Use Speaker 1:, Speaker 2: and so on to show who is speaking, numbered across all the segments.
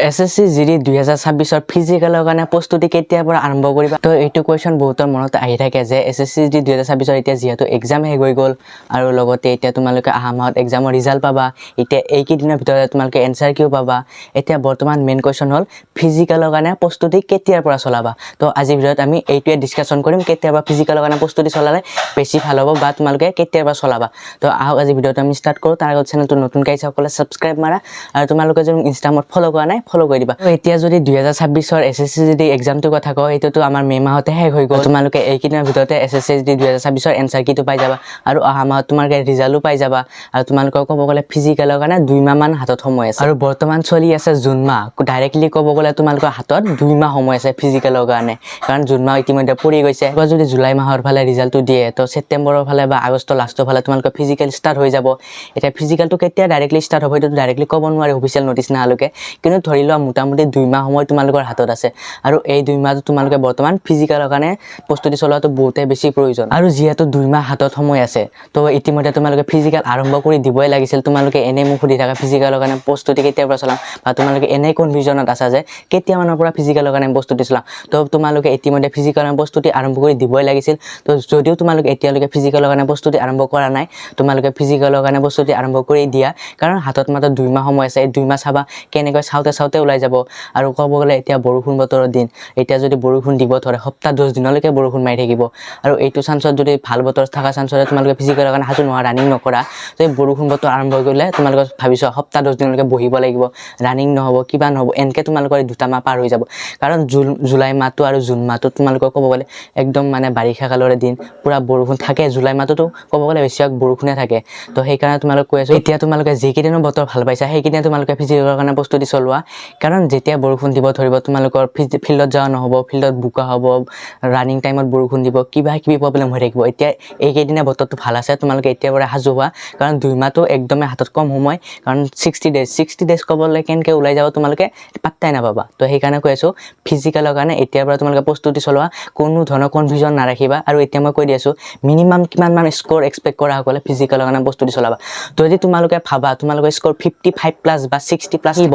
Speaker 1: SSC GD 2026 ফিজিকেলৰ কাৰণে প্ৰস্তুতি কেতিয়াৰ পৰা আৰম্ভ কৰিবা তো এইটো কোৱেশ্চন বহুতৰ মনত আহি থাকে যে এছএছচি জিডি 2026 এতিয়া যেহেতু এক্সাম শেষ হৈ গ'ল আৰু লগতে এতিয়া তোমালোকে আহা মাহত এক্সামৰ ৰিজাল্ট পাবা এতিয়া এইকেইদিনৰ ভিতৰত তোমালোকে এনসাৰ কিউ পাবা এতিয়া বৰ্তমান মেইন কোৱেশ্চন হ'ল ফিজিকেলৰ কাৰণে প্ৰস্তুতি কেতিয়াৰ পৰা চলাবা তো আজি ভিডিঅ'ত আমি এইটোৱে ডিসকাশন কৰিম কেতিয়াৰ পৰা ফিজিকেলৰ কাৰণে প্ৰস্তুতি চলালে বেছি ভাল হ'ব বা তোমালোকে কেতিয়াৰ পৰা চলাবা তো আহক আজি ভিডিঅ'টো আমি স্টাৰ্ট কৰো তাৰ আগত চেনেলটো নতুন কাইছা সকলে সাবস্ক্ৰাইব মাৰা আৰু তোমালোকে যদি ইনষ্টাগ্ৰামত ফলো কৰা নাই ফলো কৰি দিবা এতিয়া যদি 2026 এছএছচি জিডি এক্সামটো কথা কও এটোটো আমাৰ মে মাহতে শেষ হৈ গ'ল তোমালোকে এইকিনৰ ভিতৰতে এছএছচি জিডি 2026 এনসাৰ কিটো পাই যাবা আৰু আহা মাহত তোমালোকে ৰিজাল্টও পাই যাবা আৰু তোমালোকক ক'ব গ'লে ফিজিকেলৰ কাৰণে 2 মাহ মান হাতত সময় আছে আৰু বৰ্তমান চলি আছে জুন মাহ ডাইৰেক্টলি ক'ব গ'লে তোমালোকৰ হাতত 2 মাহ সময় আছে ফিজিকেলৰ কাৰণে কাৰণ জুন মাহ ইতিমধ্যে পৰি গৈছে বা যদি জুলাই মাহৰ ফালে ৰিজাল্টটো দিয়ে তো সেপ্টেম্বৰৰ ফালে বা আগষ্টৰ লাষ্টৰ ফালে তোমালোকৰ ফিজিকেল ষ্টাৰ্ট হৈ যাব এটা ফিজিকেলটো কেতিয়া ডাইৰেক্টলি ষ্টাৰ্ট হ'ব এটো ডাইৰেক্টলি ক'ব নোৱাৰে অফিচিয়েল নোটিছ নাহালৈকে কিন্তু ধৰি লোৱা মোটামুটি 2 মাহ সময় তোমালোকৰ হাতত আছে আৰু এই 2 মাহটো তোমালোকে বৰ্তমান ফিজিকেলৰ কাৰণে প্ৰস্তুতি চলোৱাটো বহুতে বেছি প্ৰয়োজন আৰু যেহেতু 2 মাহ হাতত সময় আছে তো ইতিমধ্যে তোমালোকে ফিজিকেল আৰম্ভ কৰি দিবই লাগিছিল তোমালোকে এনে মুখ সুধি থাকা ফিজিকেলৰ কাৰণে প্ৰস্তুতি কেতিয়াৰ পৰা চলাম বা তোমালোকে এনে কনফিউজনত আছা যে কেতিয়া মানৰ পৰা ফিজিকেলৰ কাৰণে প্ৰস্তুতি চলাম তো তোমালোকে ইতিমধ্যে ফিজিকেলৰ প্ৰস্তুতি আৰম্ভ কৰি দিবই লাগিছিল তো যদিও তোমালোকে এতিয়ালৈকে ফিজিকেলৰ কাৰণে প্ৰস্তুতি আৰম্ভ কৰা নাই তোমালোকে ফিজিকেলৰ কাৰণে প্ৰস্তুতি আৰম্ভ কৰি দিয়া কাৰণ হাতত মাত্ৰ 2 মাহ সময় আছে এই 2 মাহ চাবা কেনেকৈ চাওতে ওলাই যাব আৰু ক'ব গ'লে এতিয়া বৰষুণ বতৰৰ দিন এতিয়া যদি বৰষুণ দিব ধৰে সপ্তাহ 10 দিনলৈকে বৰষুণ মাৰি থাকিব আৰু এইটো চান্সত যদি ভাল বতৰ থকা চান্সত তোমালোকে ফিজিকেলৰ কাৰণে হাজু নোহোৱা ৰানিং নকৰা তো বৰষুণ বতৰ আৰম্ভ হৈ গ'লে তোমালোকে ভাবিছো সপ্তাহ 10 দিনলৈকে বহিব লাগিব ৰানিং নহব কিবা নহব এনকে তোমালোকৰ 2টা মাহ পাৰ হৈ যাব কাৰণ জুলাই মাহটো আৰু জুন মাহটো তোমালোকৰ ক'ব গ'লে একদম মানে বাৰিষা কালৰে দিন পুৰা বৰষুণ থাকে জুলাই মাহটো ক'ব গ'লে বেছিভাগ বৰষুণে থাকে তো সেইকাৰণে তোমালোক কৈ আছো এতিয়া তোমালোকে যিকেইদিনৰ বতৰ ভাল পাইছা সেইকেইদিন তোমালোকে ফিজিকেলৰ কাৰণে প্ৰস্তুতি চলোৱা কাৰণ যেতিয়া বৰষুণ দিব ধৰিব তোমালোকৰ ফিল্ডত যোৱা নহব ফিল্ডত বোকা হ'ব ৰানিং টাইমত বৰষুণ দিব কিবা কিবি প্ৰবলেম হৈ থাকিব এতিয়া এইকেইদিনে বতৰটো ভাল আছে তোমালোকে এতিয়াৰ পৰা সাজু হোৱা কাৰণ 2 মাহটো একদমে হাতত কম সময় কাৰণ 60 ডেজ ক'বলৈ কেনকে ওলাই যাব তোমালোকে পাত্তাই নাপাবা তো সেইকাৰণে কৈ আছো ফিজিকেলৰ কাৰণে এতিয়াৰ পৰা তোমালোকে প্ৰস্তুতি চলোৱা কোনো ধৰণৰ কনফিউজন নাৰাখিবা আৰু এতিয়া মই কৈ দি আছো মিনিমাম কিমান মান স্কোৰ এক্সপেক্ট কৰা সকলে ফিজিকেলৰ কাৰণে প্ৰস্তুতি চলাবা যদি তোমালোকে ভাবা তোমালোকৰ স্কোৰ 55 প্লাছ বা 60 প্লাছ দিব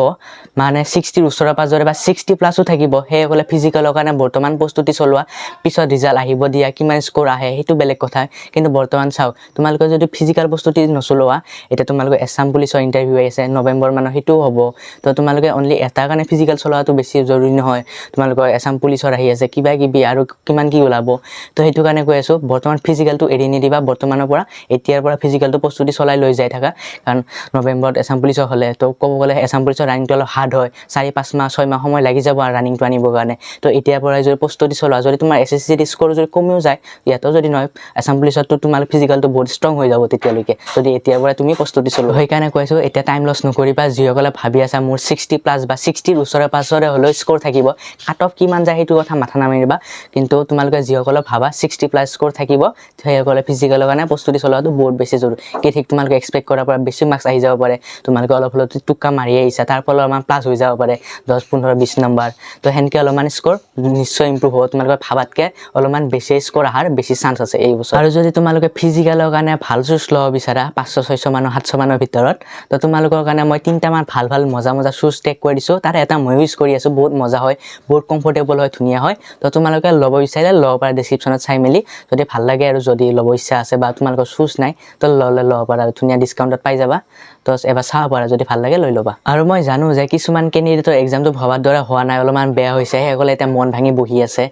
Speaker 1: মানে 60 ৰ ওচৰৰ পাজৰে বা 60 প্লাসও থাকিব হে সকলে ফিজিকেলৰ কাৰণে বৰ্তমান প্ৰস্তুতি চলোৱা পিছত ৰিজাল্ট আহিব দিয়া কিমান স্কোৰ আহে হেতু বেলেগ কথা কিন্তু বৰ্তমান চাও তোমালোকে যদি ফিজিকেল প্ৰস্তুতি নচলোৱা এটা তোমালোকৰ এছাম পুলিচৰ ইন্টাৰভিউ আছে নৱেম্বৰ মানত হেতু হ'ব তো তোমালোকে অনলি এটা কাৰণে ফিজিকেল চলোৱাটো বেছি জৰুৰী নহয় তোমালোকৰ এছাম পুলিচৰ আহি আছে কিবা কিবি আৰু কিমান কি ওলাব তো হেতু কাৰণে কৈ আছো বৰ্তমান ফিজিকেলটো এৰি নিদিবা বৰ্তমানৰ পৰা এতিয়াৰ পৰা ফিজিকেলটো প্ৰস্তুতি চলাই লৈ যাই থাকা কাৰণ নৱেম্বৰত এছাম পুলিচৰ হলে তো ক'ব গ'লে এছাম পুলিচৰ ৰানিংটো অলপ হাৰ্ড হয় 4-5 মাহ 6 মাহ সময় লাগি যাব আৰু ৰানিংটো আনিবৰ কাৰণে তো এতিয়াৰ পৰা যদি প্ৰস্তুতি চলোৱা যদি তোমাৰ এছএছচি স্কোৰ যদি কমিও যায় ইয়াতো যদি নহয় এছাম পুলিচতো তোমাৰ ফিজিকেলটো বহুত ষ্ট্ৰং হৈ যাব তেতিয়ালৈকে যদি এতিয়াৰ পৰা তুমি প্ৰস্তুতি চলোৱা সেইকাৰণে কৈছো এতিয়া টাইম লছ নকৰিবা যিসকলে ভাবি আছা মোৰ 60 প্লাস বা 60 ৰ ওচৰে পাছৰে হলেও স্কোৰ থাকিব কাট অফ কিমান যায় হেতু কথা মাথা নামাৰিবা কিন্তু তোমালোকে যিসকলে ভাবা 60 প্লাস স্কোৰ থাকিব সেইসকলে ফিজিকেলৰ কাৰণে প্ৰস্তুতি চলোৱাটো বহুত বেছি জৰুৰী কি ঠিক তোমালোকে এক্সপেক্ট কৰাৰ পৰা বেছি মাৰ্কস আহি যাব পাৰে তোমালোকে অলপ হলত টুকা মাৰি আহিছা তাৰ ফলত অলপমান প্লাস হৈ যাব পাৰে 10-15-20 নম্বৰ তো হেনকে অলপমান স্কোৰ নিশ্চয় ইমপ্ৰুভ হ'ব তোমালোকে ভাবাতকে অলপমান বেছি স্কোৰ আহাৰ বেছি চান্স আছে এই বছৰ আৰু যদি তোমালোকে ফিজিকেলৰ কাৰণে ভাল চুজ ল'ব বিচাৰা 500-600 মানৰ 700 মানৰ ভিতৰত তো তোমালোকৰ কাৰণে মই 3টা মান ভাল মজা চুজ টেক কৰি দিছো তাৰ এটা মই ইউজ কৰি আছো বহুত মজা হয় বহুত কমফৰ্টেবল হয় ধুনিয়া হয় তো তোমালোকে ল'ব বিচাৰিলে ল'ব পাৰা ডেসক্ৰিপচনত চাই মেলি যদি ভাল লাগে আৰু যদি ল'ব ইচ্ছা আছে বা তোমালোকৰ চুজ নাই তো ল'ব পাৰা ধুনিয়া ডিসকাউন্টত পাই যাবা তো এবাৰ চাব পাৰা যদি ভাল লাগে লৈ ল'বা আৰু মই জানো যে কিছুমান কেণ্ডিডেটৰ এক্সামটো ভবাৰ দৰে হোৱা নাই অলপমান বেয়া হৈছে সেইসকলে এটা মন ভাঙি বহি আছে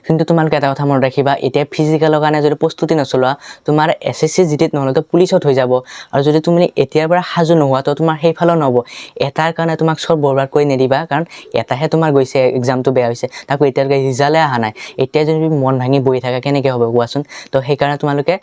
Speaker 1: কিন্তু তোমালোকে এটা কথা মনত ৰাখিবা এতিয়া ফিজিকেলৰ কাৰণে যদি প্ৰস্তুতি নচলোৱা তোমাৰ এছএছচি জিডিত নহলে তো পুলিচত হৈ যাব আৰু যদি তুমি এতিয়াৰ পৰা হাজু নোহোৱা তো তোমাৰ সেইফালেও নহব এটাৰ কাৰণে তোমাক সব বৰবাদ কৰি নিদিবা কাৰণ এটাহে তোমাৰ গৈছে এক্সামটো বেয়া হৈছে তাকো এতিয়ালৈকে ৰিজাল্টে অহা নাই এতিয়া যদি মন ভাঙি বহি থাকা কেনেকে হ'ব কোৱাচোন তো সেইকাৰণে তোমালোকে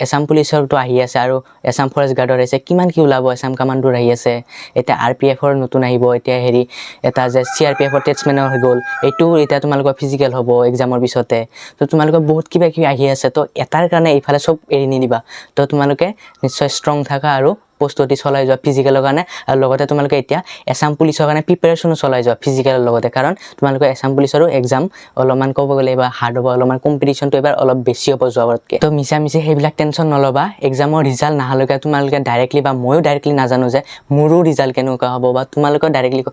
Speaker 1: এছাম পুলিচৰটো আহি আছে আৰু এছাম ফৰেষ্ট গাৰ্ডৰ আছে কিমান কি ওলাব এছাম কামাণ্ডোৰ আহি আছে এটা আৰপিএফৰ নতুন আহিব এতিয়া হেৰি এটা যে চিআৰপিএফৰ টেষ্টমেনৰ হৈ গ'ল এইটো এটা তোমালোকৰ ফিজিকেল হ'ব এক্সামৰ পিছতে তো তোমালোকৰ বহুত কিবা কিবি আহি আছে তো এটাৰ কাৰণে এইফালে সব এৰি নিদিবা তো তোমালোকে নিশ্চয় ষ্ট্ৰং থাকা আৰু প্ৰস্তুতি চলাই যোৱা ফিজিকেলৰ কাৰণে আৰু লগতে তোমালোকে এতিয়া এছাম পুলিচৰ কাৰণে প্ৰিপাৰেশ্যনো চলাই যোৱা ফিজিকেলৰ লগতে কাৰণ তোমালোকে এছাম পুলিচৰো এক্সাম অলপমান ক'ব গ'লে এবাৰ হাৰ্ড হ'ব অলপমান কম্পিটিশ্যনটো এবাৰ অলপ বেছি হ'ব যোৱাবাৰতকৈ তো মিছা সেইবিলাক টেনশ্যন নল'বা এক্সামৰ ৰিজাল্ট নাহালৈকে তোমালোকে ডাইৰেক্টলি বা ময়ো ডাইৰেক্টলি নাজানো যে মোৰো ৰিজাল্ট কেনেকুৱা হ'ব বা তোমালোকেও ডাইৰেক্টলি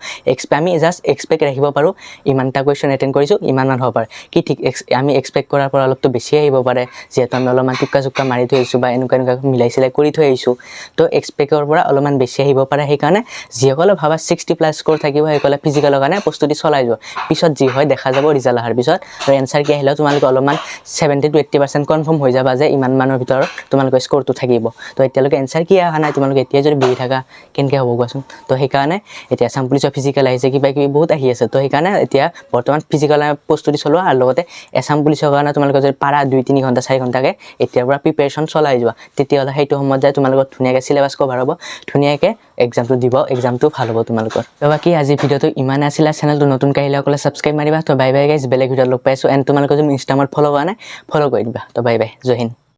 Speaker 1: আমি জাষ্ট এক্সপেক্ট ৰাখিব পাৰোঁ ইমানটা কুৱেশ্যন এটেণ্ড কৰিছোঁ ইমানমান হ'ব পাৰে কি ঠিক আমি এক্সপেক্ট কৰাৰ পৰা অলপতো বেছি আহিব পাৰে যিহেতু আমি অলপমান টুক্কা মাৰি থৈ আহিছোঁ বা এনেকুৱা মিলাই চিলাই কৰি থৈ আহিছোঁ তো এক্সপেক্টৰ পৰা অলপমান বেছি আহিব পাৰে সেইকাৰণে যিসকলে ভাবা 60+ স্ক'ৰ থাকিব সেইসকলে ফিজিকেলৰ কাৰণে প্ৰস্তুতি চলাই যোৱা পিছত যি হয় দেখা যাব ৰিজাল্ট অহাৰ পিছত আৰু এনচাৰ কি আহিলেও তোমালোকে অলপমান 70 to 80% কনফাৰ্ম হৈ যাবা যে ইমান মানৰ ভিতৰত তোমালোকৰ স্ক'ৰটো থাকিব তো এতিয়ালৈকে এনচাৰ কি অহা নাই তোমালোকে এতিয়া যদি বহি থাকা কেনেকৈ হ'ব কোৱাচোন তো সেইকাৰণে এতিয়া আছাম পুলিচৰ ফিজিকেল আহিছে কিবা কিবি বহুত আহি আছে তো সেইকাৰণে এতিয়া বৰ্তমান ফিজিকেল প্ৰস্তুতি চলোৱা আৰু লগতে আছাম পুলিচৰ কাৰণে তোমালোকে যদি পাৰা 2-3 ঘণ্টা 4 ঘণ্টাকৈ এতিয়াৰ পৰা প্ৰিপেৰেশ্যন চলাই যোৱা তেতিয়াহ'লে সেইটো সময়ত যায় তোমালোকৰ ধুনীয়াকৈ চিলেবাছ কভাৰ হ'ব ধুনীয়াকৈ এক্সামটো দিব এক্সামটো ভাল হ'ব তোমালোকৰ তো বাকী আজি ভিডিঅ'টো ইমানে আছিলে চেনেলটো নতুনকৈ আহিলে অকলে ছাবস্ক্ৰাইব মাৰিবা তো বাই বাই গাইজ বেলেগ ভিডিঅ'ত লগ পাইছোঁ এণ্ড তোমালোকে যদি ইনষ্টাগ্ৰামত ফ'ল' কৰা নাই ফ'ল' কৰি দিবা তো বাই বাই জয় হিন্দ